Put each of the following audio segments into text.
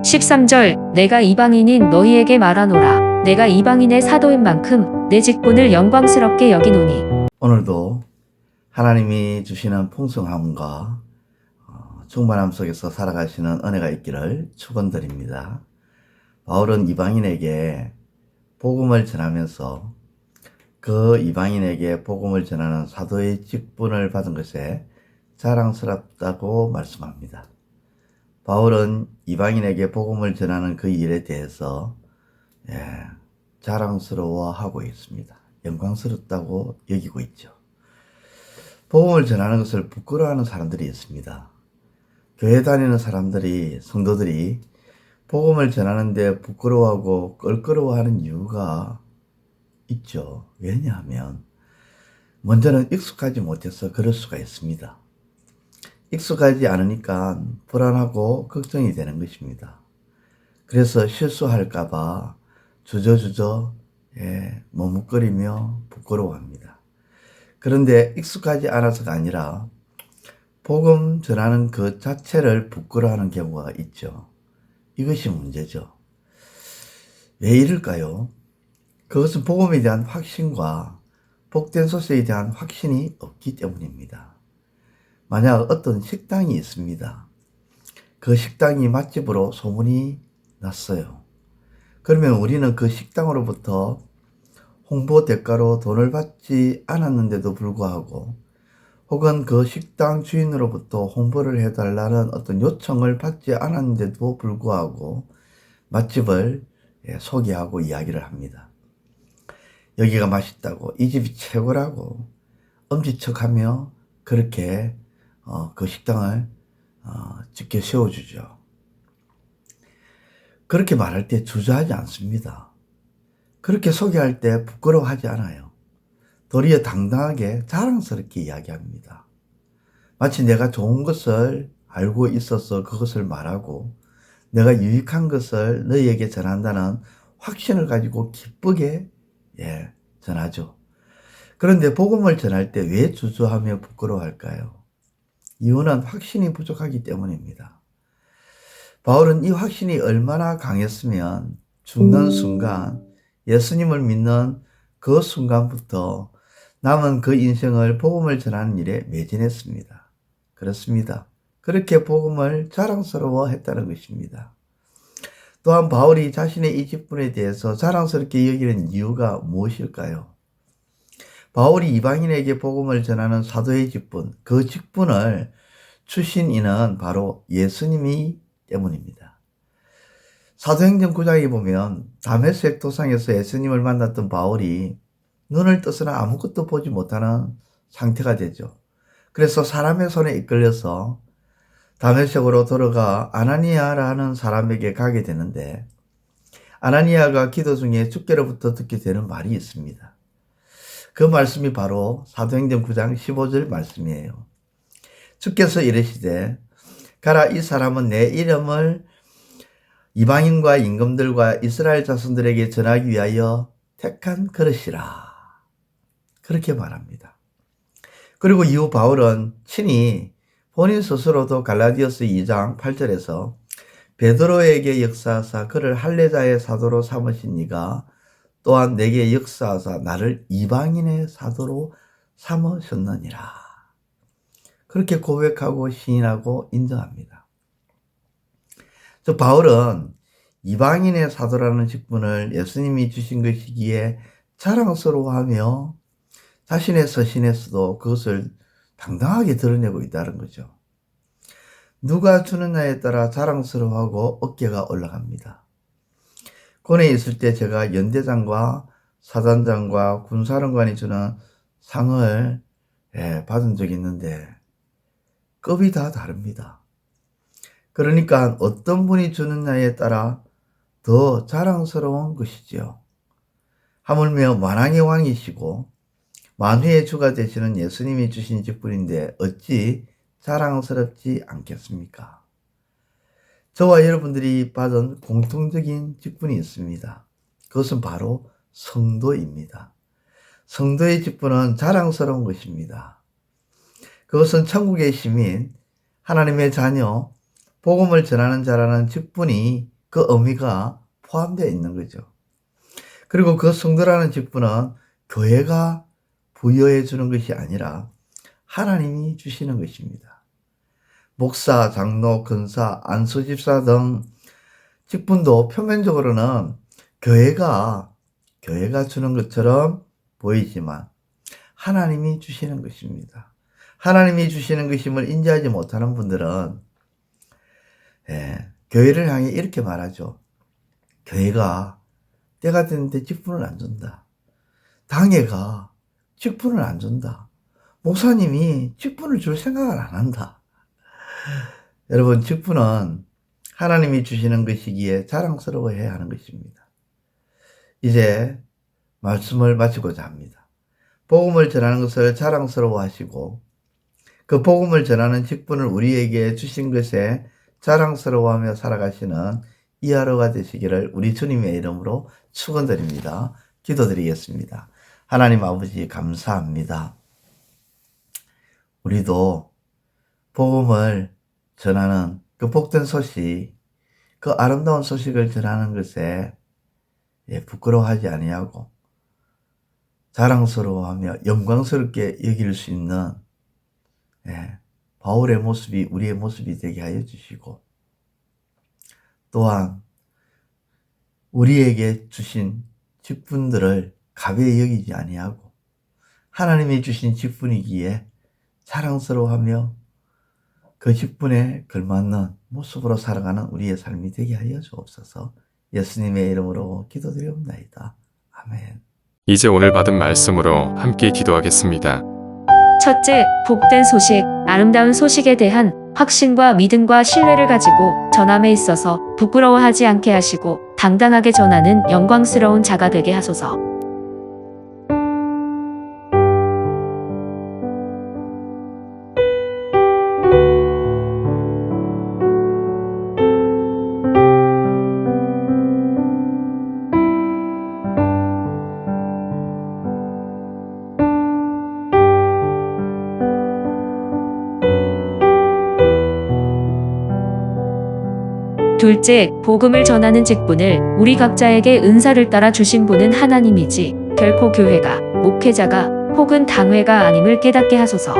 13절 내가 이방인인 너희에게 말하노라. 내가 이방인의 사도인 만큼 내 직분을 영광스럽게 여기노니. 오늘도 하나님이 주시는 풍성함과 충만함 속에서 살아가시는 은혜가 있기를 축원드립니다. 바울은 이방인에게 복음을 전하면서 그 이방인에게 복음을 전하는 사도의 직분을 받은 것에 자랑스럽다고 말씀합니다. 바울은 이방인에게 복음을 전하는 그 일에 대해서 자랑스러워하고 있습니다. 영광스럽다고 여기고 있죠. 복음을 전하는 것을 부끄러워하는 사람들이 있습니다. 교회 다니는 사람들이, 성도들이 복음을 전하는데 부끄러워하고 껄끄러워하는 이유가 있죠. 왜냐하면 먼저는 익숙하지 못해서 그럴 수가 있습니다. 익숙하지 않으니까 불안하고 걱정이 되는 것입니다. 그래서 실수할까봐 주저주저 머뭇거리며 부끄러워합니다. 그런데 익숙하지 않아서가 아니라 복음 전하는 그 자체를 부끄러워하는 경우가 있죠. 이것이 문제죠. 왜 이럴까요? 그것은 복음에 대한 확신과 복된 소식에 대한 확신이 없기 때문입니다. 만약 어떤 식당이 있습니다. 그 식당이 맛집으로 소문이 났어요. 그러면 우리는 그 식당으로부터 홍보 대가로 돈을 받지 않았는데도 불구하고 혹은 그 식당 주인으로부터 홍보를 해달라는 어떤 요청을 받지 않았는데도 불구하고 맛집을 소개하고 이야기를 합니다. 여기가 맛있다고, 이 집이 최고라고 엄지척하며 그렇게 그 식당을 지켜 세워주죠. 그렇게 말할 때 주저하지 않습니다. 그렇게 소개할 때 부끄러워하지 않아요. 도리어 당당하게 자랑스럽게 이야기합니다. 마치 내가 좋은 것을 알고 있어서 그것을 말하고 내가 유익한 것을 너희에게 전한다는 확신을 가지고 기쁘게 전하죠. 그런데 복음을 전할 때 왜 주저하며 부끄러워할까요? 이유는 확신이 부족하기 때문입니다. 바울은 이 확신이 얼마나 강했으면 죽는 순간, 예수님을 믿는 그 순간부터 남은 그 인생을 복음을 전하는 일에 매진했습니다. 그렇습니다. 그렇게 복음을 자랑스러워 했다는 것입니다. 또한 바울이 자신의 이 직분에 대해서 자랑스럽게 여기는 이유가 무엇일까요? 바울이 이방인에게 복음을 전하는 사도의 직분, 그 직분을 주신 이는 바로 예수님이 때문입니다. 사도행전 9장에 보면 다메섹 도상에서 예수님을 만났던 바울이 눈을 떠서는 아무것도 보지 못하는 상태가 되죠. 그래서 사람의 손에 이끌려서 다메섹으로 돌아가 아나니아라는 사람에게 가게 되는데 아나니아가 기도 중에 주께로부터 듣게 되는 말이 있습니다. 그 말씀이 바로 사도행전 9장 15절 말씀이에요. 주께서 이르시되 가라, 이 사람은 내 이름을 이방인과 임금들과 이스라엘 자손들에게 전하기 위하여 택한 그릇이라. 그렇게 말합니다. 그리고 이후 바울은 친히 본인 스스로도 갈라디아서 2장 8절에서 베드로에게 역사하사 그를 할례자의 사도로 삼으신 이가 또한 내게 역사하사 나를 이방인의 사도로 삼으셨느니라. 그렇게 고백하고 시인하고 인정합니다. 바울은 이방인의 사도라는 직분을 예수님이 주신 것이기에 자랑스러워하며 자신의 서신에서도 그것을 당당하게 드러내고 있다는 거죠. 누가 주느냐에 따라 자랑스러워하고 어깨가 올라갑니다. 군에 있을 때 제가 연대장과 사단장과 군사령관이 주는 상을 받은 적이 있는데 급이 다 다릅니다. 그러니까 어떤 분이 주느냐에 따라 더 자랑스러운 것이지요. 하물며 만왕의 왕이시고 만유의 주가 되시는 예수님이 주신 직분인데 어찌 자랑스럽지 않겠습니까? 저와 여러분들이 받은 공통적인 직분이 있습니다. 그것은 바로 성도입니다. 성도의 직분은 자랑스러운 것입니다. 그것은 천국의 시민, 하나님의 자녀, 복음을 전하는 자라는 직분이 그 의미가 포함되어 있는 거죠. 그리고 그 성도라는 직분은 교회가 부여해 주는 것이 아니라 하나님이 주시는 것입니다. 목사, 장로, 권사, 안수집사 등 직분도 표면적으로는 교회가 주는 것처럼 보이지만 하나님이 주시는 것입니다. 하나님이 주시는 것임을 인지하지 못하는 분들은 교회를 향해 이렇게 말하죠. 교회가 때가 됐는데 직분을 안 준다. 당회가 직분을 안 준다. 목사님이 직분을 줄 생각을 안 한다. 여러분, 직분은 하나님이 주시는 것이기에 자랑스러워해야 하는 것입니다. 이제 말씀을 마치고자 합니다. 복음을 전하는 것을 자랑스러워하시고 그 복음을 전하는 직분을 우리에게 주신 것에 자랑스러워하며 살아가시는 이 하루가 되시기를 우리 주님의 이름으로 축원드립니다. 기도드리겠습니다. 하나님 아버지, 감사합니다. 우리도 복음을 전하는 그 복된 소식, 그 아름다운 소식을 전하는 것에 부끄러워하지 아니하고 자랑스러워하며 영광스럽게 여길 수 있는 바울의 모습이 우리의 모습이 되게 하여 주시고, 또한 우리에게 주신 직분들을 가벼이 여기지 아니하고 하나님이 주신 직분이기에 자랑스러워하며 그 직분에 걸맞는 모습으로 살아가는 우리의 삶이 되게 하여 주옵소서. 예수님의 이름으로 기도드리옵나이다. 아멘. 이제 오늘 받은 말씀으로 함께 기도하겠습니다. 첫째, 복된 소식, 아름다운 소식에 대한 확신과 믿음과 신뢰를 가지고 전함에 있어서 부끄러워하지 않게 하시고 당당하게 전하는 영광스러운 자가 되게 하소서. 둘째, 복음을 전하는 직분을 우리 각자에게 은사를 따라 주신 분은 하나님이지 결코 교회가, 목회자가 혹은 당회가 아님을 깨닫게 하소서.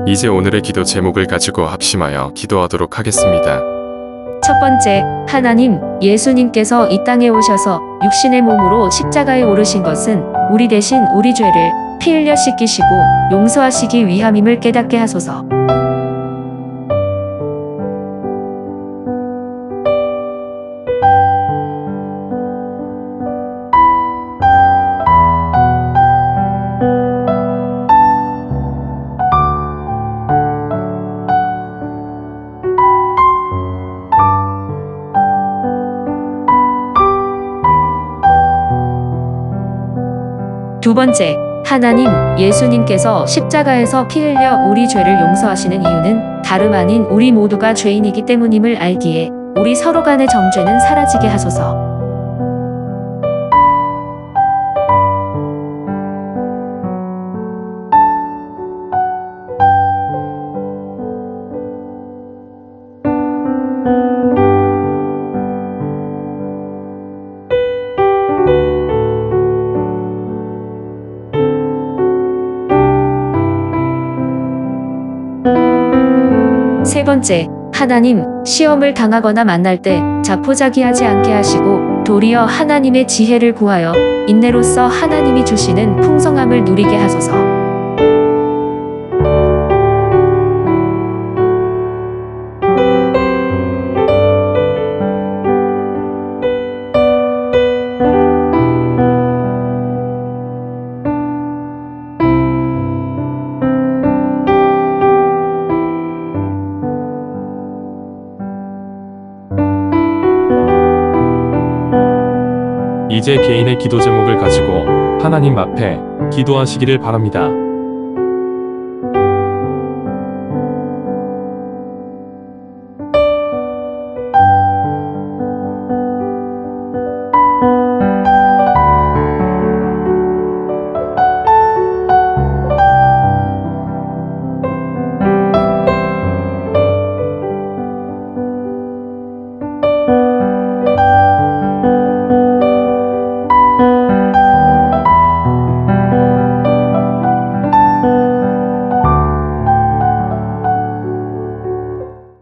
이제 오늘의 기도 제목을 가지고 합심하여 기도하도록 하겠습니다. 첫 번째, 하나님, 예수님께서 이 땅에 오셔서 육신의 몸으로 십자가에 오르신 것은 우리 대신 우리 죄를 피 흘려 씻기시고 용서하시기 위함임을 깨닫게 하소서. 두 번째, 하나님, 예수님께서 십자가에서 피 흘려 우리 죄를 용서하시는 이유는 다름 아닌 우리 모두가 죄인이기 때문임을 알기에 우리 서로 간의 정죄는 사라지게 하소서. 세 번째, 하나님, 시험을 당하거나 만날 때 자포자기하지 않게 하시고 도리어 하나님의 지혜를 구하여 인내로써 하나님이 주시는 풍성함을 누리게 하소서. 이제 개인의 기도 제목을 가지고 하나님 앞에 기도하시기를 바랍니다.